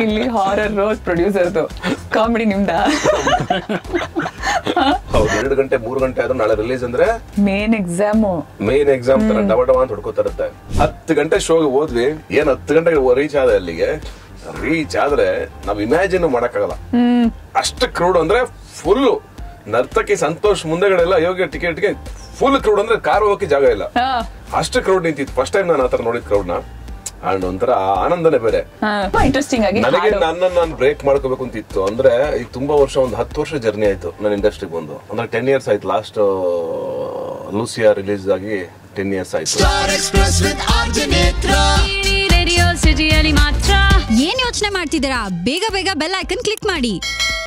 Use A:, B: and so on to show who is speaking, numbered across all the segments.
A: ಇಲ್ಲಿ horror ಪ್ರೊಡ್ಯೂಸರ್ದು comedy ನಿಮ್ದ.
B: ಹೌದು, 2 ಗಂಟೆ 3 ಗಂಟೆ ಆದ್ರೂ ನಾಳೆ ರಿಲೀಸ್ ಅಂದ್ರೆ
A: ಮೇನ್ ಎಕ್ಸಾಮ್
B: ತರ ಡವ ಅಂತ ಹೊಡ್ಕೋತಾರತ್ತೆ. 10 ಗಂಟೆ ಶೋಗೆ ಹೋದ್ವಿ, ಏನ್ 10 ಗಂಟೆಗೆ ರೀಚ್ ಆದ ಅಲ್ಲಿಗೆ. ರೀಚ್ ಆದ್ರೆ ನಾವ್ ಇಮ್ಯಾಜಿನ್ ಮಾಡಕ್ಕಾಗಲ್ಲ, ಅಷ್ಟು ಕ್ರೌಡ್ ಅಂದ್ರೆ ಫುಲ್. ನರ್ತಕಿ ಸಂತೋಷ್ ಮುಂದೆಗಡೆ ಎಲ್ಲ ಯೋಗ್ಯ ಟಿಕೆಟ್ಗೆ ಫುಲ್ ಕ್ರೌಡ್ ಅಂದ್ರೆ ಕಾರ್ ಹೋಗಕ್ಕೆ ಜಾಗ ಇಲ್ಲ, ಅಷ್ಟು ಕ್ರೌಡ್ ನಿಂತಿತ್ತು. ಫಸ್ಟ್ ಟೈಮ್ ನಾನು ಆತರ ನೋಡಿದ್ ಕ್ರೌಡ್ ನ, ಅಂಡ್ ಒಂಥರ ಆನಂದನೇ ಬೇರೆ.
A: ಇಂಟ್ರೆಸ್ಟಿಂಗ್ ಆಗಿ
B: ನನಗೆ ನಾನು ಬ್ರೇಕ್ ಮಾಡ್ಕೋಬೇಕು ಅಂತಿತ್ತು. ಅಂದ್ರೆ ಈಗ ತುಂಬಾ ವರ್ಷ, ಒಂದು 10 ವರ್ಷ ಜರ್ನಿ ಆಯ್ತು ನನ್ನ ಇಂಡಸ್ಟ್ರಿಗೆ ಬಂದು. ಅಂದ್ರೆ 10 years ಆಯ್ತು. ಲಾಸ್ಟ್ ಲೂಸಿಯಾ ರಿಲೀಸ್ ಆಗಿ 10 years ಆಯ್ತು.
C: ಏನ್ ಯೋಚನೆ ಮಾಡ್ತಿದ್ದೀರಾ? ಬೇಗ ಬೇಗ ಬೆಲ್ ಐಕನ್ ಕ್ಲಿಕ್ ಮಾಡಿ.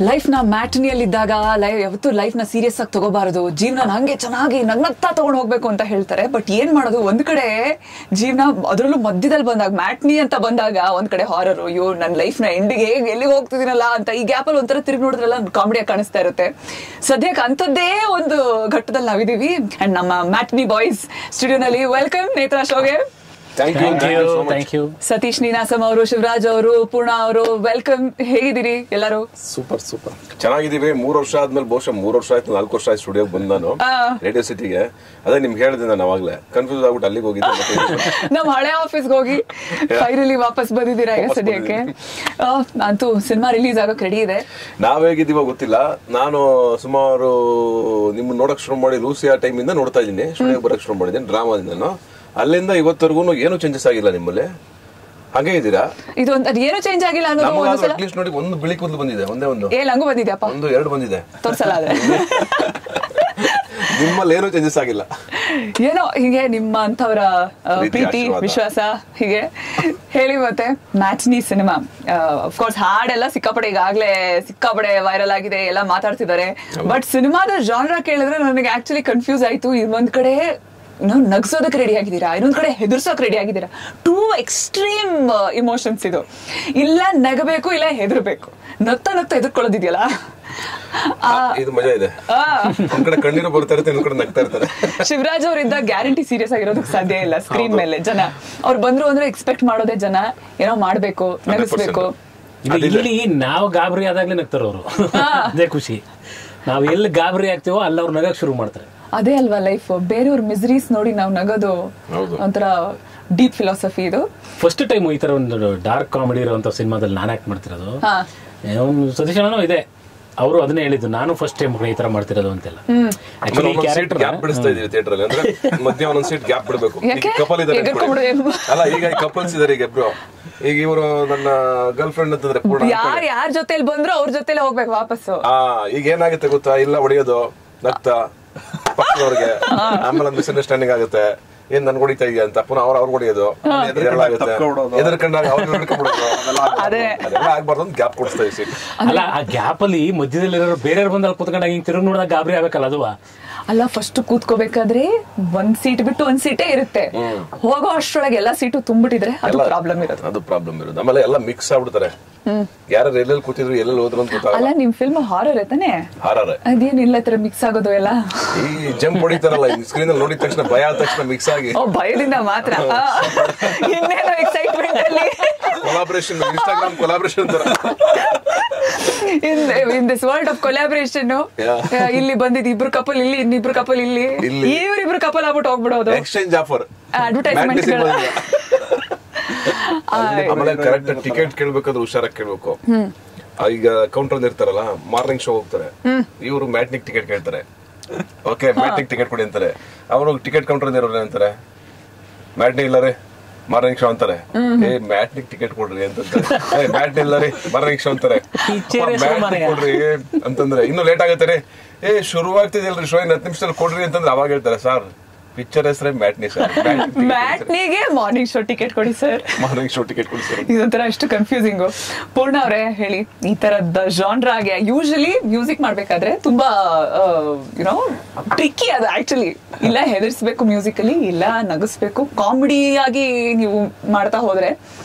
A: ಲೈಫ್ ನ ಮ್ಯಾಟನಿಯಲ್ಲಿ ಇದ್ದಾಗ ಯಾವತ್ತೂ ಲೈಫ್ ನ ಸೀರಿಯಸ್ ಆಗಿ ತಗೋಬಾರದು, ಜೀವನ ಹಂಗೆ ಚೆನ್ನಾಗಿ ನಗ್ನಗ್ತಾ ತಗೊಂಡ್ ಹೋಗ್ಬೇಕು ಅಂತ ಹೇಳ್ತಾರೆ. ಬಟ್ ಏನ್ ಮಾಡೋದು, ಒಂದ್ ಕಡೆ ಜೀವನ, ಅದ್ರಲ್ಲೂ ಮಧ್ಯದಲ್ಲಿ ಬಂದಾಗ ಮ್ಯಾಟ್ನಿ ಅಂತ ಬಂದಾಗ ಒಂದ್ ಕಡೆ ಹಾರರ್, ಅಯ್ಯೋ ನನ್ನ ಲೈಫ್ ನ ಎಂಡಿಗೆ ಎಲ್ಲಿಗೆ ಹೋಗ್ತಿದ್ದೀನಲ್ಲ ಅಂತ. ಈ ಗ್ಯಾಪ್ ಅಲ್ಲಿ ಒಂಥರ ತಿರುಗಿ ನೋಡಿದ್ರಲ್ಲ ಕಾಮಿಡಿಯಾಗಿ ಕಾಣಿಸ್ತಾ ಇರುತ್ತೆ. ಸದ್ಯಕ್ಕೆ ಅಂತದ್ದೇ ಒಂದು ಘಟ್ಟದಲ್ಲಿ ನಾವಿದೀವಿ. ಅಂಡ್ ನಮ್ಮ ಮ್ಯಾಟ್ನಿ ಬಾಯ್ಸ್ ಸ್ಟುಡಿಯೋನಲ್ಲಿ ವೆಲ್ಕಮ್ ನೇತ್ರಾ ಶೋಗೆ.
D: Thank you.
A: ಸತೀಶ್ ನೀನಾಸಂ ಅವರು, ಶಿವರಾಜ್ ಅವರು, ಪೂರ್ಣ ಅವರು, ವೆಲ್ಕಮ್. ಹೇಗಿದ್ದೀರಿ ಎಲ್ಲರೂ?
D: ಸೂಪರ್
B: ಚೆನ್ನಾಗಿದ್ದೀವಿ. 3 ವರ್ಷ ಆದ್ಮೇಲೆ, ಬಹುಶಃ 3 ವರ್ಷ ಆಯ್ತು, 4 ವರ್ಷ ಆಯ್ತು ಸ್ಟುಡಿಯೋಗೆ ಬಂದು ನಾನು ರೇಡಿಯೋ ಸಿಟಿಗೆ. ಅದೇ ನಿಮ್ಗೆ ಹೇಳಿದೆ ನಾನು ಅವಾಗ್ಲೇ, ಕನ್ಫ್ಯೂಸ್ ಆಗ್ಬಿಟ್ಟು ಅಲ್ಲಿಗೆ ಹೋಗಿದ್ದೆ.
A: ನಮ್ ಹಳೆ ಆಫೀಸ್ಗೆ ಹೋಗಿ ಫೈನಲಿ ವಾಪಸ್ ಬಂದಿದ್ದೀರಾ ಈಗ ಸದ್ಯಕ್ಕೆ. ಅಂತೂ ಸಿನಿಮಾ ರಿಲೀಸ್ ಆಗೋಕ್ ರೆಡಿ ಇದೆ.
B: ನಾವ್ ಹೇಗಿದ್ದೀವೋ ಗೊತ್ತಿಲ್ಲ. ನಾನು ಸುಮಾರು ನಿಮ್ಮನ್ನ ನೋಡಕ್ ಶುರು ಮಾಡಿ ಲೂಸಿಯಾ ಟೈಮ್ ಇಂದ ನೋಡ್ತಾ ಇದ್ದೀನಿ, ಸ್ಟುಡಿಯೋಗೆ ಬರಕ್ ಶುರು ಮಾಡಿದ್ದೀನಿ ಡ್ರಾಮಾದಿಂದ. ಅಲ್ಲಿಂದ ಇವತ್ತರೆಗೂ ಏನು ಚೇಂಜಸ್ ಆಗಿಲ್ಲ ನಿಮ್ಮಲ್ಲಿ, ಹಾಗೆ ಇದ್ದೀರಾ?
A: ಇದು ಏನು ಚೇಂಜ್ ಆಗಿಲ್ಲ
B: ಅಟ್ಲೀಸ್ಟ್ ನೋಡಿ, ಒಂದು ಬಿಳಿ ಕೂದಲು ಬಂದಿದೆ, ಒಂದೇ ಒಂದು.
A: ನಂಗೂ ಬಂದಿದೆಯಪ್ಪ,
B: 2 ಬಂದಿದೆ.
A: ತೋರ್ಸಲ್ಲ ಆದ್ರೆ
B: ನಿಮ್ಮಲ್ಲಿ ಏನು ಚೇಂಜಸ್ ಆಗಿಲ್ಲ.
A: ಏನೋ ಹೀಗೆ ನಿಮ್ಮ ಅಂತವರ ಪ್ರೀತಿ ವಿಶ್ವಾಸ ಹೀಗೆ ಹೇಳಿ. ಮತ್ತೆ ಮ್ಯಾಟ್ನಿ ಸಿನಿಮಾ ಅಫ್ಕೋರ್ಸ್ ಹಾಡೆಲ್ಲ ಸಿಕ್ಕಾಪಡೆ ವೈರಲ್ ಆಗಿದೆ, ಎಲ್ಲ ಮಾತಾಡ್ತಿದ್ದಾರೆ. ಬಟ್ ಸಿನಿಮಾದ ಜಾನ್ರಾ ಕೇಳಿದ್ರೆ ನನಗೆ ಆಕ್ಚುಲಿ ಕನ್ಫ್ಯೂಸ್ ಆಯ್ತು. ಒಂದ್ ಕಡೆ ನಾವು ನಗ್ಸೋದಕ್ಕೆ ರೆಡಿ ಆಗಿದ್ದೀರಾ, ಇನ್ನೊಂದ್ ಕಡೆ ಹೆದರ್ಸೋಕ್ ರೆಡಿ ಆಗಿದ್ದೀರಾ. 2 ಎಕ್ಸ್ಟ್ರೀಮ್ ಇಮೋಷನ್ಸ್ ಇದು. ಇಲ್ಲ ನಗಬೇಕು, ಇಲ್ಲ ಹೆದರ್ಬೇಕು. ನಗ್ತಾ ಎದುರ್ಕೊಳ್ಳೋದಿದೆಯಲ್ಲ,
B: ಇದು ಮಜಾ ಇದೆ. ಒಂದ್ ಕಡೆ ಕಣ್ಣೀರು ಬರ್ತಾ ಇರುತ್ತೆ, ಇನ್ನೊಂದ್ ಕಡೆ ನಗ್ತಾ ಇರ್ತಾರೆ.
A: ಶಿವರಾಜ್ ಅವರಿಂದ ಗ್ಯಾರಂಟಿ ಸೀರಿಯಸ್ ಆಗಿರೋದಕ್ಕೆ ಸಾಧ್ಯ ಇಲ್ಲ. ಸ್ಕ್ರೀನ್ ಮೇಲೆ ಜನ ಅವ್ರು ಬಂದ್ರು ಅಂದ್ರೆ ಎಕ್ಸ್ಪೆಕ್ಟ್ ಮಾಡೋದೇ ಜನ ಏನೋ ಮಾಡ್ಬೇಕು, ನಗಿಸ್ಬೇಕು.
D: ಇಲ್ಲಿ ನಾವು ಗಾಬರಿ ಆದಾಗ್ಲೇ ನಗ್ತಾರ ಅವರು, ಅದೇ ಖುಷಿ. ನಾವ್ ಎಲ್ಲಿ ಗಾಬರಿ ಆಗ್ತೀವೋ ಅಲ್ಲಿ ಅವ್ರು ನಗಕ್ ಶುರು ಮಾಡ್ತಾರೆ.
A: ಅದೇ ಅಲ್ವಾ ಲೈಫ್. ಬೇರೆಯವ್ರ ಮಿಸರೀಸ್ ನೋಡಿ ನಾವು ನಗೋದು ಒಂಥರ ಡೀಪ್ ಫಿಲಾಸಫಿ ಇದು.
D: ಫಸ್ಟ್ ಟೈಮ್ ಈ ತರ ಒಂದು ಡಾರ್ಕ್ ಕಾಮಿಡಿ ಇರುವಂತ ಸಿನಿಮಾದಲ್ಲಿ ನಾನು ಆಕ್ಟ್ ಮಾಡ್ತಿರೋದು. ಸತೀಶ್ ಅಣ್ಣನೂ ಇದೆ, ಅವರು ಅದನ್ನೇ ಹೇಳಿದ್ದು, ನಾನು ಫಸ್ಟ್ ಟೈಮ್ ಈ ತರ ಮಾಡ್ತಿರೋದು ಅಂತೆಲ್ಲ.
B: ಗ್ಯಾಪ್ ಬಿಡಿಸ್ತಾ ಇದೀವಿ ಥಿಯೇಟರ್ ಅಲ್ಲಿ. ಅಂದ್ರೆ ಮಧ್ಯ ಒಂದೊಂದ್ ಸೀಟ್ ಗ್ಯಾಪ್ ಬಿಡಬೇಕು. ಕಪಲ್ ಇದಾರೆ ಅಲ್ಲ, ಈಗ ಕಪಲ್ಸ್ ಇದಾರೆ ಈಗ ಇಬ್ರು. ಈಗ ಇವರು ನನ್ನ ಗರ್ಲ್ ಫ್ರೆಂಡ್ ಅಂತಂದ್ರೆ
A: ಯಾರ ಜೊತೆಲಿ ಬಂದ್ರು ಅವ್ರ ಜೊತೆಲೆ ಹೋಗ್ಬೇಕು ವಾಪಸ್ಸು.
B: ಈಗ ಏನಾಗುತ್ತೆ ಗೊತ್ತಾ, ಇಲ್ಲ ಹೊಡೆಯೋದು ನಗ್ತಾ ಪಕ್ಕದವ್ರಿಗೆ, ಆಮೇಲೆ ಮಿಸ್ಅಂಡರ್ಸ್ಟ್ಯಾಂಡಿಂಗ್ ಆಗುತ್ತೆ. ಏನ್ ನನ್ ಹೊಡಿತಾ ಇದೆಯಾ ಅಂತ ಪುನಃ ಅವ್ರು ಹೊಡಿಯೋದು, ಎದುರ್ಕೊಂಡಾಗ ಅದೆಲ್ಲ ಆಗ್ಬಾರ್ದು ಅಂತ ಗ್ಯಾಪ್ ಕೊಡಿಸ್ತಾ ಇದ್ದೀವಿ.
D: ಅಲ್ಲ, ಆ ಗ್ಯಾಪ್ ಅಲ್ಲಿ ಮಧ್ಯದಲ್ಲಿ ಬೇರೆಯವ್ರು ಬಂದಾಗ ಕೂತ್ಕೊಂಡಾಗ ಹಿಂಗ್ ತಿರುಗಿ ನೋಡಿದಾಗ ಗಾಬರಿ ಆಗ್ಬೇಕಲ್ಲ ಅದು.
A: ಅಲ್ಲ, ಫಸ್ಟ್ ಕೂತ್ಕೋಬೇಕಾದ್ರೆ ಒಂದ್ ಸೀಟ್ ಬಿಟ್ಟು ಒಂದ್ ಸೀಟೇ ಇರುತ್ತೆ. ಹೋಗೋ ಅಷ್ಟ್ರೊಳಗೆ ಎಲ್ಲಾ ಸೀಟು ತುಂಬಿಟ್ಟಿದ್ರೆ ಅದು ಪ್ರಾಬ್ಲಮ್
B: ಇರೋದು. ಆಮೇಲೆ ಎಲ್ಲ ಮಿಕ್ಸ್ ಆಗ್ಬಿಡ್ತಾರೆ. ಯಾರು ಎಲ್ಲೆಲ್ಲಿ ಕೂತಿದ್ರು ಎಲ್ಲೆಲ್ಲಿ ಹೋದ್ರು ಅಂತ ಗೊತ್ತಾಗಲ್ಲ.
A: ಅಲ್ಲ, ನಿಮ್ ಫಿಲ್ಮ್ ಹಾರರ್ ತಾನೆ?
B: ಹಾರರ್
A: ಅದೇನಿಲ್ಲ ತರ ಮಿಕ್ಸ್ ಆಗೋದು ಎಲ್ಲ.
B: ಈ ಜಂಪ್ ಹೊಡಿತಾರಲ್ಲ ಸ್ಕ್ರೀನ್ ಅಲ್ಲಿ ನೋಡಿದ ತಕ್ಷಣ, ಭಯ ಆದ ತಕ್ಷಣ ಮಿಕ್ಸ್ ಆಗಿ.
A: ಭಯದಿಂದ ಮಾತ್ರ ಇನ್ನೇನೋ ಎಕ್ಸೈಟ್ಮೆಂಟ್ ಅಲ್ಲಿ
B: ಕೊಲಾಬರೇಷನ್, ಇನ್ಸ್ಟಾಗ್ರಾಮ್ ಕೊಲಾಬರೇಷನ್ ತರ.
A: in this world of collaboration, ಇಲ್ಲಿ ಬಂದಿದ್ ಇಬ್ರು ಕಪಲ್ ಇಲ್ಲಿ, ಇನ್ನಿಬ್ರು ಕಪಲ್ ಇಲ್ಲಿ, ಇವ್ರಿಬ್ರು ಕಪಲ್ ಆಗ್ಬಿಟ್ಟು ಹೋಗ್ಬಿಡೋದು.
B: Exchange offer,
A: advertisement.
B: ಆಮೇಲೆ ಕರೆಕ್ಟ್ ಟಿಕೆಟ್ ಕೇಳ್ಬೇಕಾದ್ರೆ ಹುಷಾರಾಗಿ ಕೇಳ್ಬೇಕು. ಈಗ ಕೌಂಟರ್ ಇರ್ತಾರಲ್ಲ, ಮಾರ್ನಿಂಗ್ ಶೋ ಹೋಗ್ತಾರೆ, ಇವರು ಮ್ಯಾಟ್ನಿಕ್ ಟಿಕೆಟ್ ಕೇಳ್ತಾರೆ. ಓಕೆ, ಮ್ಯಾಟ್ನಿಕ್ ಟಿಕೆಟ್ ಕೊಡಿ ಅಂತಾರೆ. ಅವರು ಟಿಕೆಟ್ ಕೌಂಟರ್ ಇರೋರು ಅಂತಾರೆ, ಮ್ಯಾಟ್ನಿ ಇಲ್ಲ ರೀ ಮಾರ್ನಿಂಗ್ ಶೋ ಅಂತಾರೆ. ಮ್ಯಾಟ್ನಿಕ್ ಟಿಕೆಟ್ ಕೊಡ್ರಿ ಅಂತಂತಾರೆ. ಮ್ಯಾಟ್ನಿ ಇಲ್ಲ ರೀ ಮಾರ್ನಿಂಗ್ ಶೋ ಅಂತಾರೆ. ಕೊಡ್ರಿ ಅಂತಂದ್ರೆ ಇನ್ನೂ ಲೇಟ್ ಆಗತ್ತೆ ರೀ. ಶುರುವಾಗ್ತಿದೆಯಲ್ರಿ ಶೋ, 10 ನಿಮಿಷದಲ್ಲಿ ಕೊಡ್ರಿ ಅಂತಂದ್ರೆ ಅವಾಗ ಹೇಳ್ತಾರೆ, ಸರ್ ಪಿಕ್ಚರ್ ಹೆಸರೇ ಮ್ಯಾಟ್ನಿ ಸರ್,
A: ಮ್ಯಾಟ್ನಿಗೆ ಮಾರ್ನಿಂಗ್ ಶೋ ಟಿಕೆಟ್ ಕೊಡಿ ಸರ್,
B: ಮಾರ್ನಿಂಗ್ ಶೋ ಟಿಕೆಟ್ ಕೊಡಿ ಸರ್.
A: ಇದೊಂಥರ ಅಷ್ಟು ಕನ್ಫ್ಯೂಸಿಂಗ್. ಪೂರ್ಣ ಅವರೇ ಹೇಳಿ, ಈ ತರದ ಜಾನ್ರಾಗೆ ಯೂಶಲಿ ಮ್ಯೂಸಿಕ್ ಮಾಡ್ಬೇಕಾದ್ರೆ ತುಂಬಾ ಯುನೋ ಟ್ರಿಕ್ಕಿ ಅದು ಆಕ್ಚುಲಿ. ಇಲ್ಲ ಹೆದರ್ಸ್ಬೇಕು ಮ್ಯೂಸಿಕಲಿ, ಇಲ್ಲ ನಗಿಸ್ಬೇಕು. ಕಾಮಿಡಿಯಾಗಿ ನೀವು ಮಾಡ್ತಾ ಹೋದ್ರೆ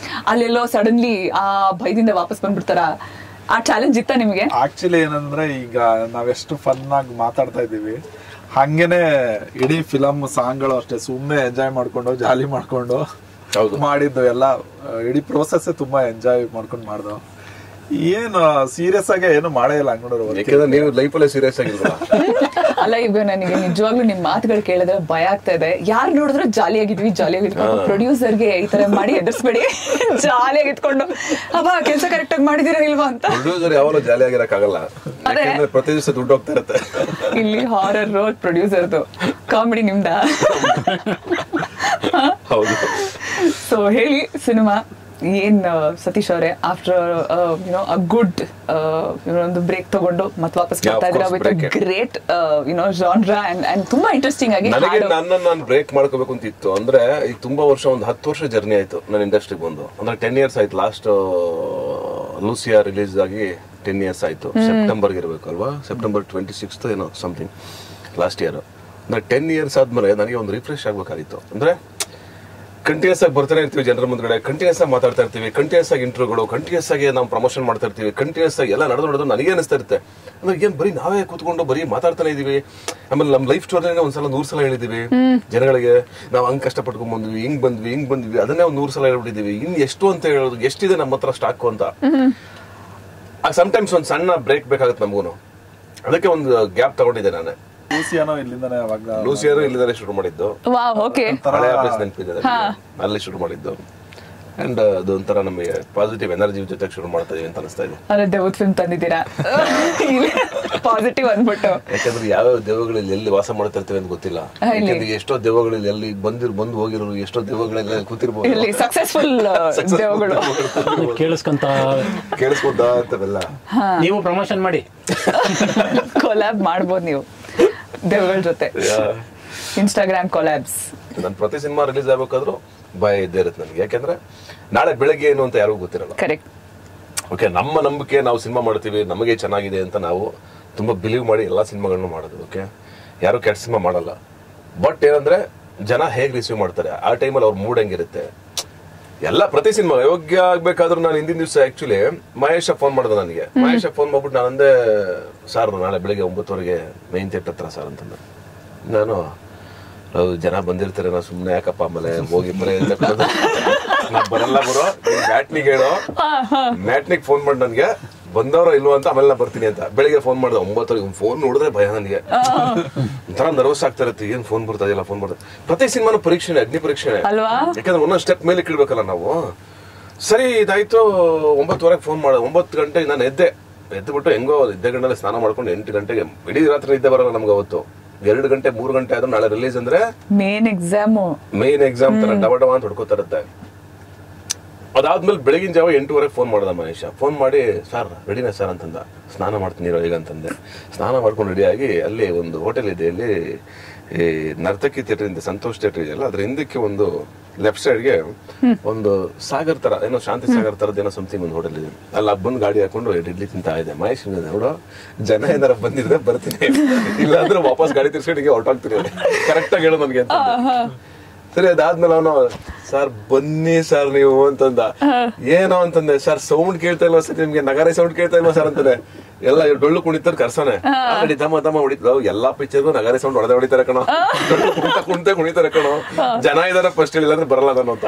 A: ಅಲ್ಲೆಲ್ಲೋ ಸಡನ್ಲಿ ಆ ಭಯದಿಂದ ವಾಪಸ್ ಬಂದ್ಬಿಡ್ತಾರ. ಆ ಚಾಲೆಂಜ್ ಇತ್ತ ನಿಮ್ಗೆ?
E: ಆಕ್ಚುಲಿ ಏನಂದ್ರೆ, ಈಗ ನಾವೆಷ್ಟು ಫನ್ ಆಗಿ ಮಾತಾಡ್ತಾ ಇದೀವಿ, ಹಂಗೇನೆ ಇಡೀ ಫಿಲಮ್ ಸಾಂಗ್ಗಳು ಅಷ್ಟೇ. ಸುಮ್ಮನೆ ಎಂಜಾಯ್ ಮಾಡ್ಕೊಂಡು ಜಾಲಿ ಮಾಡ್ಕೊಂಡು ಮಾಡಿದ್ದು ಎಲ್ಲ ಇಡೀ ಪ್ರೋಸೆಸ್ ತುಂಬಾ ಎಂಜಾಯ್ ಮಾಡ್ಕೊಂಡು ಮಾಡ್ದೋ. ಏನು ಸೀರಿಯಸ್ ಆಗಿ ಏನು ಮಾಡೇ ಇಲ್ಲ ಹಂಗನೋರು.
B: ಯಾಕಂದ್ರೆ ನೀವು ಲೈಫಲ್ಲೇ ಸೀರಿಯಸ್ ಆಗಿಲ್ವಾ?
A: ಅಲ್ಲ, ಈಗ ನನಗೆ ನಿಜವಾಗ್ಲೂ ನಿಮ್ ಮಾತುಗಳು ಕೇಳಿದ್ರೆ ಭಯ ಆಗ್ತಾ ಇದೆ. ಯಾರು ನೋಡಿದ್ರೆ ಜಾಲಿಯಾಗಿದ್ವಿ ಪ್ರೊಡ್ಯೂಸರ್ಗೆ ಈ ತರ ಮಾಡಿ ಎದುರಿಸ್ಬೇಡಿ, ಜಾಲಿಯಾಗಿ ಇಟ್ಕೊಂಡು ಅಬ್ಬಾ ಕೆಲಸ ಕರೆಕ್ಟ್ ಆಗಿ ಮಾಡಿದಿರ ಇಲ್ವಾ ಅಂತ.
B: ಪ್ರೊಡ್ಯೂಸರ್ ಯಾವಾಗಲೂ ಜಾಲಿ ಆಗಿರಕ್ಕಾಗಲ್ಲ, ಯಾಕಂದ್ರೆ ಪ್ರತಿ ದಿವಸ ದುಡ್ಡು ಹೋಗ್ತಾ ಇರುತ್ತೆ.
A: ಇಲ್ಲಿ ಹಾರರ್ ರೋಲ್ ಪ್ರೊಡ್ಯೂಸರ್ದು, ಕಾಮಿಡಿ ನಿಮ್ದ.
B: ಹೌದು.
A: ಸೊ ಹೇಳಿ, ಸಿನಿಮಾ ಏನ್ ಸತೀಶ್ ಅವರೇ, ಆಫ್ಟರ್ ಅ ಗುಡ್ ಒಂದು ಬ್ರೇಕ್ ತಗೊಂಡು ಮತ್ತೆ ವಾಪಸ್ ಬರ್ತಾ ಇದ್ದೀರಾ ವಿತ್ ಗ್ರೇಟ್ ಜಾನ್ರಾ ಅಂಡ್ ತುಂಬಾ ಇಂಟ್ರೆಸ್ಟಿಂಗ್ ಆಗಿ.
B: ನನಗೆ ನಾನು ಬ್ರೇಕ್ ಮಾಡ್ಕೋಬೇಕು ಅಂತ ಇತ್ತು. ಅಂದ್ರೆ ಈಗ ತುಂಬಾ ವರ್ಷ, ಒಂದು 10 ವರ್ಷ ಜರ್ನಿ ಆಯ್ತು ನನ್ನ ಇಂಡಸ್ಟ್ರಿಗೆ ಬಂದು. ಅಂದ್ರೆ 10 years ಆಯ್ತು. ಲಾಸ್ಟ್ ಲೂಸಿಯಾ ರಿಲೀಸ್ ಆಗಿ 10 years ಆಯ್ತು. ಸೆಪ್ಟೆಂಬರ್ಗೆ ಇರಬೇಕು ಅಲ್ವಾ, ಸೆಪ್ಟೆಂಬರ್ 26th ಏನೋ ಸಮಥಿಂಗ್ ಲಾಸ್ಟ್ ಇಯರ್. ಅಂದ್ರೆ 10 years ಆದ್ಮೇಲೆ ನನಗೆ ಒಂದು ರಿಫ್ರೆಶ್ ಆಗ್ಬೇಕಾಗಿತ್ತು. ಅಂದ್ರೆ ಕಂಟಿನ್ಯೂಸ್ ಆಗಿ ಬರ್ತಾನೆ ಇರ್ತೀವಿ ಜನರ ಮುಂದ್ಗಡೆ, ಕಂಟಿನ್ಯೂಸ್ ಆಗಿ ಮಾತಾಡ್ತಾ ಇರ್ತೀವಿ, ಕಂಟಿನ್ಯೂಸ್ ಆಗಿ ಇಂಟರ್ವ್ಯೂಗಳು, ಕಂಟಿನ್ಯೂಸ್ ಆಗಿ ನಾವು ಪ್ರಮೋಷನ್ ಮಾಡ್ತಾ ಇರ್ತೀವಿ, ಕಂಟಿನ್ಯೂಸ್ ಆಗಿ ಎಲ್ಲ ನಡೆದು ನನಗೆ ಅನಿಸ್ತಾ ಇರುತ್ತೆ. ಅಂದ್ರೆ ಏನ್ ಬರೀ ನಾವೇ ಕೂತ್ಕೊಂಡು ಬರೀ ಮಾತಾಡ್ತಾನೆ ಇದೀವಿ. ಆಮೇಲೆ ನಮ್ಮ ಲೈಫ್ ಸ್ಟೋರಿನೇ ಒಂದ್ಸಲ 100 ಸಲ ಹೇಳಿದೀವಿ ಜನಗಳಿಗೆ. ನಾವು ಹಂಗ್ ಕಷ್ಟಪಟ್ಕೊಂಡ್ ಬಂದ್ವಿ, ಹಿಂಗ್ ಬಂದ್ವಿ, ಅದನ್ನೇ ಒಂದು 100 ಸಲ ಹೇಳ್ಬಿಟ್ಟಿದೀವಿ. ಇನ್ ಎಷ್ಟು ಅಂತ ಹೇಳೋದು, ಎಷ್ಟಿದೆ ನಮ್ಮ ಹತ್ರ ಸ್ಟಾಕ್ ಅಂತ. ಸಮಟೈಮ್ಸ್ ಒಂದ್ ಸಣ್ಣ ಬ್ರೇಕ್ ಬೇಕಾಗುತ್ತೆ ನಮಗೂನು. ಅದಕ್ಕೆ ಒಂದು ಗ್ಯಾಪ್ ತಗೊಂಡಿದ್ದೆ ನಾನು. ಲೂಸಿಯಾನು ಇಲ್ಲಿಂದಾನೆ ಶುರು ಮಾಡಿದ್ದು, ಹಳೆ ಆಫೀಸ್ ನೆನಪಿದೆ ಅಲ್ಲಿ ಶುರು ಮಾಡಿದ್ದು. ಅಂಡ್ ಅದು ಒಂಥರ ನಮಗೆ ಪಾಸಿಟಿವ್ ಎನರ್ಜಿ ಜೊತೆ ಶುರು ಮಾಡ್ತಾ ಇದೀವಿ ಅಂತ ಅನಿಸ್ತಾ ಇದೆ.
A: ದೇವದ್ ಫಿಲ್ಮ್ ತಂದಿದ್ದೀರಾ ಪಾಸಿಟಿವ್ ಅಂದ್ಬಿಟ್ಟು.
B: ಯಾಕಂದ್ರೆ ಯಾವ್ಯಾವ ದೇವಗಳಲ್ಲಿ ಎಲ್ಲಿ ವಾಸ ಮಾಡ್ತಾ ಇರ್ತೀವಿ ಅಂತ ಗೊತ್ತಿಲ್ಲ. ಯಾಕಂದ್ರೆ ಎಷ್ಟೋ ದೇವಗಳಲ್ಲಿ ಎಲ್ಲಿ ಬಂದು ಹೋಗಿರೋರು, ಎಷ್ಟೋ ದೇವಗಳೆಲ್ಲ ಕೂತಿರ್ಬೋದು.
A: ಸಕ್ಸಸ್ಫುಲ್ ದೇವಗಳು
B: ಕೇಳಿಸ್ಕೊಂತ ಅಂತವೆಲ್ಲ.
D: ನೀವು ಪ್ರಮೋಷನ್ ಮಾಡಿ
A: ಕೊಲಾಬ್ ಮಾಡ್ಬೋದು ನೀವು ದೇವಗಳ ಜೊತೆ. ಇನ್ಸ್ಟಾಗ್ರಾಮ್ ಕೊಲಾಬ್ಸ್.
B: ನನ್ ಪ್ರತಿ ಸಿನಿಮಾ ರಿಲೀಸ್ ಆಗ್ಬೇಕಾದ್ರೂ ಭಯ ಇದ್ದೇ ಇರುತ್ತೆ ನನಗೆ. ಯಾಕಂದ್ರೆ ನಾಳೆ ಬೆಳಗ್ಗೆ ಏನು ಅಂತ ಯಾರಿಗೂ ಗೊತ್ತಿರಲ್ಲ.
A: ಕರೆಕ್ಟ್.
B: ಓಕೆ, ನಮ್ಮ ನಂಬಿಕೆ, ನಾವು ಸಿನಿಮಾ ಮಾಡ್ತೀವಿ, ನಮಗೆ ಚೆನ್ನಾಗಿದೆ ಅಂತ ನಾವು ತುಂಬಾ ಬಿಲೀವ್ ಮಾಡಿ ಎಲ್ಲಾ ಸಿನಿಮಾಗಳನ್ನು ಮಾಡೋದು. ಓಕೆ, ಯಾರು ಕೆಟ್ಟ ಸಿನಿಮಾ ಮಾಡಲ್ಲ. ಬಟ್ ಏನಂದ್ರೆ ಜನ ಹೇಗ್ ರಿಸೀವ್ ಮಾಡ್ತಾರೆ, ಆ ಟೈಮಲ್ಲಿ ಅವ್ರ ಮೂಡ್ ಹೆಂಗಿರುತ್ತೆ ಎಲ್ಲ. ಪ್ರತಿ ಸಿನಿಮಾ ಯೋಗ್ಯ ಆಗ್ಬೇಕಾದ್ರೂ ನಾನು ಹಿಂದಿನ ದಿವಸ ಆಕ್ಚುಲಿ ಮಹೇಶ ಫೋನ್ ಮಾಡ್ದೆ ನನಗೆ. ಮಹೇಶ ಫೋನ್ ಮಾಡ್ಬಿಟ್ಟು ನಾನು ಅಂದೆ, ಸರ್ ನಾಳೆ ಬೆಳಿಗ್ಗೆ 9 ಮೈನ್ ಥಿಯೇಟರ್ ಹತ್ರ ಸರ್ ಅಂತಂದ್ರೆ. ನಾನು ಜನ ಬಂದಿರ್ತಾರೆ, ನಾ ಸುಮ್ನೆ ಯಾಕಪ್ಪ ಆಮೇಲೆ ಹೋಗಿ ನಾ ಬರಲ್ಲ ಬರೋ, ಮ್ಯಾಟ್ನಿಗೆ ಹೇಳೋ, ಮ್ಯಾಟ್ನಿಗೆ ಫೋನ್ ಮಾಡಿ ನನ್ಗೆ ಬಂದವ್ರ ಇಲ್ವ ಅಂತ, ಆಮೇಲೆ ನಾ ಬರ್ತೀನಿ ಅಂತ. ಬೆಳಿಗ್ಗೆ ಫೋನ್ ಮಾಡ್ದೆ 9 ಫೋನ್ ನೋಡಿದ್ರೆ ಭಯ ನನಗೆ, ಒಂಥರ ನರ್ವಸ್ ಆಗ್ತಾ ಇರುತ್ತೆ. ಏನ್ ಫೋನ್ ಬರ್ತಾ ಇದೆಯಲ್ಲ, ಫೋನ್ ಬರ್ತದೆ. ಪ್ರತಿ ಸಿನಿಮಾನು ಪರೀಕ್ಷೆನೆ, ಅಗ್ನಿ ಪರೀಕ್ಷೆನೆ. ಯಾಕಂದ್ರೆ ಒಂದೊಂದು ಸ್ಟೆಪ್ ಮೇಲೆ ಇಡ್ಬೇಕಲ್ಲ ನಾವು. ಸರಿ ಇದಾಯ್ತು, 9 ಫೋನ್ ಮಾಡ. 9 ಗಂಟೆಗೆ ನಾನು ಎದ್ದುಬಿಟ್ಟು ಹೆಂಗೋ 2 ಗಂಟೆಗೆ ಸ್ನಾನ ಮಾಡ್ಕೊಂಡು 8 ಗಂಟೆಗೆ ಇಡೀ ರಾತ್ರಿ ನಿದ್ದೆ ಬರಲ್ಲ ನಮ್ಗೆ ಅವತ್ತು. 2 ಗಂಟೆ 3 ಗಂಟೆ ಆದ್ರೂ ನಾಳೆ ರಿಲೀಸ್ ಅಂದ್ರೆ
A: ಮೇನ್ ಎಕ್ಸಾಮ್
B: ತರ ಡಬ ಅಂತ ಹೊಡ್ಕೋತಾ ಇರುತ್ತೆ. ಅದಾದ್ಮೇಲೆ ಬೆಳಗಿನ ಜಾವ 8 ಫೋನ್ ಮಾಡ್ದ ಮಹೇಶ. ಫೋನ್ ಮಾಡಿ, ಸರ್ ರೆಡಿನಾ ಸರ್ ಅಂತಂದ. ಸ್ನಾನ ಮಾಡ್ತೀನಿ ಈಗ ಅಂತಂದೆ. ಸ್ನಾನ ಮಾಡ್ಕೊಂಡು ರೆಡಿ ಆಗಿ ಅಲ್ಲಿ ಒಂದು ಹೋಟೆಲ್ ಇದೆ, ಅಲ್ಲಿ ಈ ನರ್ತಕಿ ಥಿಯೇಟರ್ ಇಂದ ಸಂತೋಷ್ ಥಿಯೇಟರ್ ಇದೆಯಲ್ಲ, ಅದ್ರ ಹಿಂದಕ್ಕೆ ಒಂದು ಲೆಫ್ಟ್ ಸೈಡ್ಗೆ ಒಂದು ಸಾಗರ್ ತರ ಏನೋ, ಶಾಂತಿ ಸಾಗರ್ ತರದ್ ಏನೋ ಸಮಥಿಂಗ್ ಒಂದು ಹೋಟೆಲ್ ಇದೆ. ಅಲ್ಲಿ ಬಂದು ಗಾಡಿ ಹಾಕೊಂಡು ಇಡ್ಲಿ ತಿಂತ ಇದೆ. ಮಹೇಶ್ ನೋಡು, ಜನ ಏನಾರ ಬಂದಿದ್ರೆ ಬರ್ತೀನಿ, ಇಲ್ಲಾಂದ್ರೆ ವಾಪಸ್ ಗಾಡಿ ತಿರ್ಸ್ಕೊಂಡು ಹೊರಟಾಗ್ತೀನಿ, ಕರೆಕ್ಟ್ ಆಗಿ ಹೇಳೋ ನನಗೆ ಅಂತ. ಸರಿ ಅದಾದ್ಮೇಲೆ ಅವನು, ಸರ್ ಬನ್ನಿ ಸರ್ ನೀವು ಅಂತಂದ. ಏನೋ ಅಂತಂದೆ. ಸರ್ ಸೌಂಡ್ ಕೇಳ್ತಾ ಇಲ್ವಾ ಸರ್ ನಿಮ್ಗೆ, ನಗಾರಿ ಸೌಂಡ್ ಕೇಳ್ತಾ ಇಲ್ವಾ ಸರ್ ಅಂತಾನೆ. ಎಲ್ಲ ಡೊಳ್ಳು ಕುಣಿತಾರೆ ಕರ್ಸನೆ, ಆಲ್ರೆಡಿ ದಮ ಹೊಡಿತಾವ್. ಎಲ್ಲಾ ಪಿಕ್ಚರ್ಗೂ ನಗಾರಿ ಸೌಂಡ್ ಹೊಡಿತಾರೆ ಕಣೋ, ಕುಣಿತಾರೆ ಕಣೋ. ಜನ ಇದಾರೆ ಫಸ್ಟ್ ಇಲ್ಲಾಂದ್ರೆ ಬರಲ್ಲ ನಾನು ಅಂತ.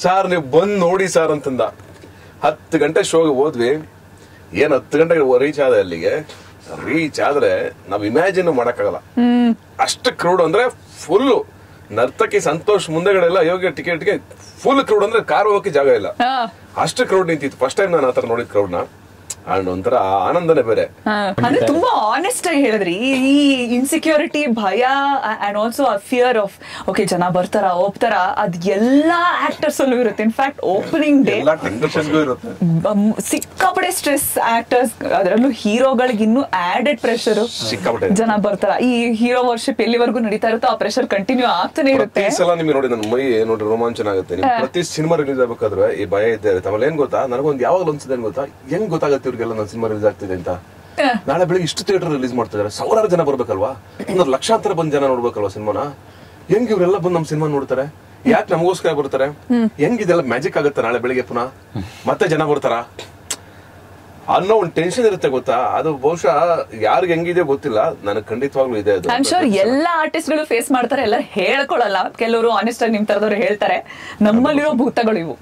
B: ಸರ್ ನೀವು ಬಂದ್ ನೋಡಿ ಸರ್ ಅಂತಂದ. 10 ಗಂಟೆ ಶೋಗೆ ಹೋದ್ವಿ. ಏನ್ 10 ಗಂಟೆಗೆ ರೀಚ್ ಆದ. ಅಲ್ಲಿಗೆ ರೀಚ್ ಆದ್ರೆ ನಾವ್ ಇಮ್ಯಾಜಿನ್ ಮಾಡಕ್ಕಾಗಲ್ಲ, ಅಷ್ಟು ಕ್ರೌಡ್. ಅಂದ್ರೆ ಫುಲ್ ನರ್ತಕಿ ಸಂತೋಷ್ ಮುಂದೆಗಡೆ ಎಲ್ಲ ಯೋಗ್ಯ ಟಿಕೆಟ್ಗೆ ಫುಲ್ ಕ್ರೌಡ್. ಅಂದ್ರೆ ಕಾರ್ ಹೋಗಕ್ಕೆ ಜಾಗ ಇಲ್ಲ, ಅಷ್ಟು ಕ್ರೌಡ್ ನಿಂತಿತ್ತು. ಫಸ್ಟ್ ಟೈಮ್ ನಾನು ಆತರ ನೋಡಿದ್ ಕ್ರೌಡ್ ನ. ಅಂಡ್ ಒಂಥರ ಆನಂದನೇ ಬೇರೆ.
A: ಅಂದ್ರೆ ತುಂಬಾ ಆನೆಸ್ಟ್ ಆಗಿ ಹೇಳಿದ್ರಿ. ಈ ಇನ್ಸೆಕ್ಯೂರಿಟಿ, ಭಯ and also fear of okay ಜನ ಬರ್ತಾರ ಹೋಗ್ತಾರ, ಅದ್ ಎಲ್ಲಾ ಆಕ್ಟರ್ಸ್ ಅಲ್ಲೂ ಇರುತ್ತೆ. ಇನ್ಫ್ಯಾಕ್ಟ್ ಓಪನಿಂಗ್ ಡೇ ಸಿಕ್ಕಾಪಡೆ ಸ್ಟ್ರೆಸ್ ಆಕ್ಟರ್ಸ್, ಅದರಲ್ಲೂ ಹೀರೋಗಳಿಗೆ ಇನ್ನೂ ಆಡೆಡ್ ಪ್ರೆಷರ್. ಜನ ಬರ್ತಾರ, ಈ ಹೀರೋ ವರ್ಷಿಪ್ ಎಲ್ಲಿವರೆಗೂ ನಡೀತಾ ಇರುತ್ತೋ ಆ ಪ್ರೆಷರ್ ಕಂಟಿನ್ಯೂ ಆಗ್ತಾನೆ ಇರುತ್ತೆ.
B: ಸಲ ನಿಮ್ಗೆ ನೋಡಿ ನನ್ನ ಮೈ ನೋಡಿ ರೋಮಾಂಚನ ಆಗುತ್ತೆ. ಪ್ರತಿ ಸಿನಿಮಾ ರಿಲೀಸ್ ಆಗ್ಬೇಕಾದ್ರೆ ಈ ಭಯ ಇದ್ದೇ ಇರುತ್ತೆ. ಆಮೇಲೆ ಏನ್ ಗೊತ್ತಾ, ನನಗೊಂದು ಯಾವಾಗ ಅನ್ಸುತ್ತೆ ಏನ್ ಗೊತ್ತಾ, ಹೆಂಗ್ ಗೊತ್ತಾಗುತ್ತೆ ಇವ್ರಿಗೆಲ್ಲ ನನ್ನ ಸಿನಿಮಾ ರಿಲೀಸ್ ಆಗ್ತಿದೆ ಅಂತ. ನಾಳೆ ಬೆಳಿಗ್ಗೆ ಇಷ್ಟು ಥಿಯೇಟರ್ ರಿಲೀಸ್ ಮಾಡ್ತಿದ್ದಾರೆ, 1000 ಜನ ಬರ್ಬೇಕಲ್ವಾ, 1 ಲಕ್ಷಾಂತರ ಬಂದ್ ಜನ ನೋಡ್ಬೇಕಲ್ವಾ ಸಿನಿಮಾನ. ಹೆಂಗ್ ಇವ್ರೆಲ್ಲ ಬಂದ್ ನಮ್ ಸಿನಿಮಾ ನೋಡ್ತಾರೆ, ಯಾಕೆ ನಮಗೋಸ್ಕರ ಬರ್ತಾರೆ, ಹೆಂಗ್ ಇದೆಲ್ಲ ಮ್ಯಾಜಿಕ್ ಆಗುತ್ತೆ. ನಾಳೆ ಬೆಳಿಗ್ಗೆ ಪುನಃ ಮತ್ತೆ ಜನ ಬರ್ತಾರ. ಅನ್ನೋ ಒಂದು ಟೆನ್ಷನ್ ಇರುತ್ತೆ ಗೊತ್ತಾ. ಅದು ಬಹುಶಃ ಯಾರಿಗೆ ಹೆಂಗಿದೆ ಗೊತ್ತಿಲ್ಲ, ನನಗೆ ಖಂಡಿತವಾಗ್ಲೂ ಇದೆ ಅದು.
A: ಐ ಆಮ್ ಶೋರ್ ಎಲ್ಲಾ ಆರ್ಟಿಸ್ಟ್ಗಳು ಫೇಸ್ ಮಾಡ್ತಾರೆ, ಎಲ್ಲ ಹೇಳ್ಕೊಳಲ್ಲ. ಕೆಲವರು ಆನೆಸ್ಟ್ ಆಗಿ ನಿಮ್ ತರದವ್ರು ಹೇಳ್ತಾರೆ ನಮ್ಮಲ್ಲಿರೋ ಭೂತಗಳು ಇವು,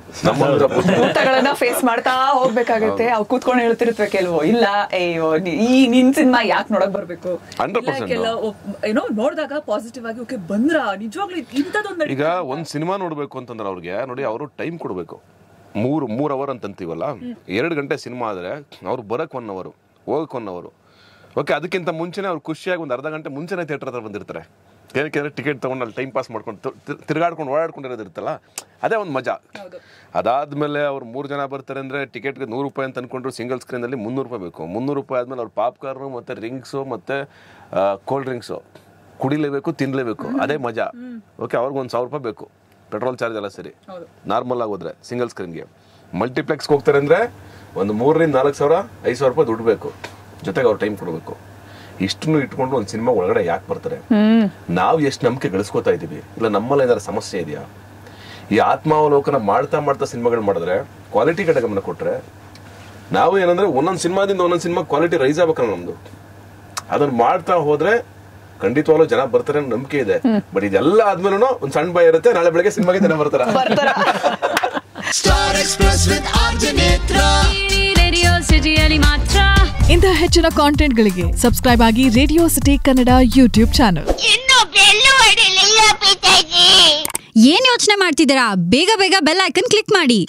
A: ಭೂತಗಳನ್ನ ಫೇಸ್ ಮಾಡ್ತಾ ಹೋಗ್ಬೇಕಾಗತ್ತೆ. ಅವ್ ಕೂತ್ಕೊಂಡು ಹೇಳ್ತಿರ್ತವೆ ಕೆಲವು, ಇಲ್ಲ ಅಯ್ಯೋ ಈ ನಿನ್ ಸಿನಿಮಾ ಯಾಕೆ ನೋಡಕ್ ಬರ್ಬೇಕು, ಏನೋ ನೋಡಿದಾಗ ಪಾಸಿಟಿವ್ ಆಗಿ ಓಕೆ ಬಂದ್ರ ನಿಜವಾಗ್ಲೂ ಇಂಥದ್ದೊಂದು. ಈಗ
B: ಒಂದ್ ಸಿನಿಮಾ ನೋಡ್ಬೇಕು ಅಂತಂದ್ರೆ ಅವ್ರಿಗೆ ನೋಡಿ ಅವರು ಟೈಮ್ ಕೊಡ್ಬೇಕು. 3 ಅವರ್ ಅಂತೀವಲ್ಲ, 2 ಗಂಟೆ ಸಿನಿಮಾ ಆದ್ರೆ ಅವ್ರು ಬರಕ್ 1 ಅವರ್, ಹೋಗಕ್ 1 ಅವರ್. ಓಕೆ, ಅದಕ್ಕಿಂತ ಮುಂಚೆನೆ ಅವ್ರು ಖುಷಿಯಾಗಿ ಒಂದು ಅರ್ಧ ಗಂಟೆ ಮುಂಚೆನೆ ಥಿಯೇಟರ್ ಹತ್ರ ಬಂದಿರ್ತಾರೆ. ಏನಕ್ಕೆ ಟಿಕೆಟ್ ತಗೊಂಡು ಅಲ್ಲಿ ಟೈಮ್ ಪಾಸ್ ಮಾಡ್ಕೊಂಡು ತಿರ್ಗಾಡ್ಕೊಂಡು ಓಡಾಡ್ಕೊಂಡಿರೋದಿರ್ತಲ್ಲ, ಅದೇ ಒಂದು ಮಜಾ. ಅದಾದ್ಮೇಲೆ ಅವ್ರು 3 ಜನ ಬರ್ತಾರೆ ಅಂದ್ರೆ ಟಿಕೆಟ್ಗೆ 100 ರೂಪಾಯಿ ಅಂತ ಅನ್ಕೊಂಡ್ರು, ಸಿಂಗಲ್ ಸ್ಕ್ರೀನ್ ಅಲ್ಲಿ 300 ರೂಪಾಯಿ ಬೇಕು. 300 ರೂಪಾಯಿ ಆದ್ಮೇಲೆ ಅವ್ರು ಪಾಪ್ಕಾರ್ನ್ ಮತ್ತೆ ರಿಂಗ್ಸು ಮತ್ತೆ ಕೋಲ್ಡ್ ಡ್ರಿಂಕ್ಸು ಕುಡಿಲೇಬೇಕು, ತಿನ್ಲೇಬೇಕು, ಅದೇ ಮಜಾ. ಓಕೆ, ಅವ್ರಿಗೆ 1,1000 ರೂಪಾಯಿ ಬೇಕು, ಪೆಟ್ರೋಲ್ ಚಾರ್ಜ್ ಎಲ್ಲ ಸರಿ. ನಾರ್ಮಲ್ ಆಗಿ ಹೋದ್ರೆ ಸಿಂಗಲ್ ಸ್ಕ್ರೀನ್ಗೆ. ಮಲ್ಟಿಪ್ಲೆಕ್ಸ್ಗೆ ಹೋಗ್ತಾರೆ ಅಂದ್ರೆ ಒಂದು 3,000 4,000 5,000 ರೂಪಾಯಿ ದುಡ್ಡು ಬೇಕು, ಜೊತೆಗೆ ಅವ್ರು ಟೈಮ್ ಕೊಡಬೇಕು. ಇಷ್ಟನ್ನು ಇಟ್ಕೊಂಡು ಒಂದು ಸಿನಿಮಾ ಒಳಗಡೆ ಯಾಕೆ ಬರ್ತಾರೆ? ನಾವು ಎಷ್ಟು ನಂಬಿಕೆ ಗಳಿಸ್ಕೋತಾ ಇದೀವಿ, ಇಲ್ಲ ನಮ್ಮಲ್ಲಿ ಏನಾದ್ರು ಸಮಸ್ಯೆ ಇದೆಯಾ? ಈ ಆತ್ಮಾವಲೋಕನ ಮಾಡ್ತಾ ಮಾಡ್ತಾ ಸಿನಿಮಾಗಳು ಮಾಡಿದ್ರೆ, ಕ್ವಾಲಿಟಿ ಕಡೆ ಗಮನ ಕೊಟ್ರೆ, ನಾವು ಏನಂದ್ರೆ ಒಂದೊಂದು ಸಿನಿಮಾದಿಂದ ಒಂದೊಂದು ಸಿನಿಮಾ ಕ್ವಾಲಿಟಿ ರೈಸ್ ಆಗ್ಬೇಕಲ್ಲ ನಮ್ದು. ಅದನ್ನ ಮಾಡ್ತಾ ಹೋದ್ರೆ ಖಂಡಿತವಾಗ್ಲೂ ಜನ ಬರ್ತಾರೆ ಅನ್ನೋ ನಂಬಿಕೆ ಇದೆ. ಬಟ್ ಇದೆಲ್ಲ ಆದ್ಮೇಲೂ ಒಂದ್ ಸಣ್ಣ ಭಯ ಇರುತ್ತೆ, ನಾಳೆ ಬೆಳಗ್ಗೆ ಸಿನಿಮಾಗೆ ಜನ ಬರ್ತಾರ.
F: ಇಂತಹ ಹೆಚ್ಚಿನ ಕಾಂಟೆಂಟ್ಗಳಿಗೆ ಸಬ್ಸ್ಕ್ರೈಬ್ ಆಗಿ radio city Kannada YouTube channel.
C: ಏನ್ ಯೋಚನೆ ಮಾಡ್ತಿದ್ದೀರಾ? ಬೇಗ ಬೇಗ ಬೆಲ್ ಐಕನ್ ಕ್ಲಿಕ್ ಮಾಡಿ.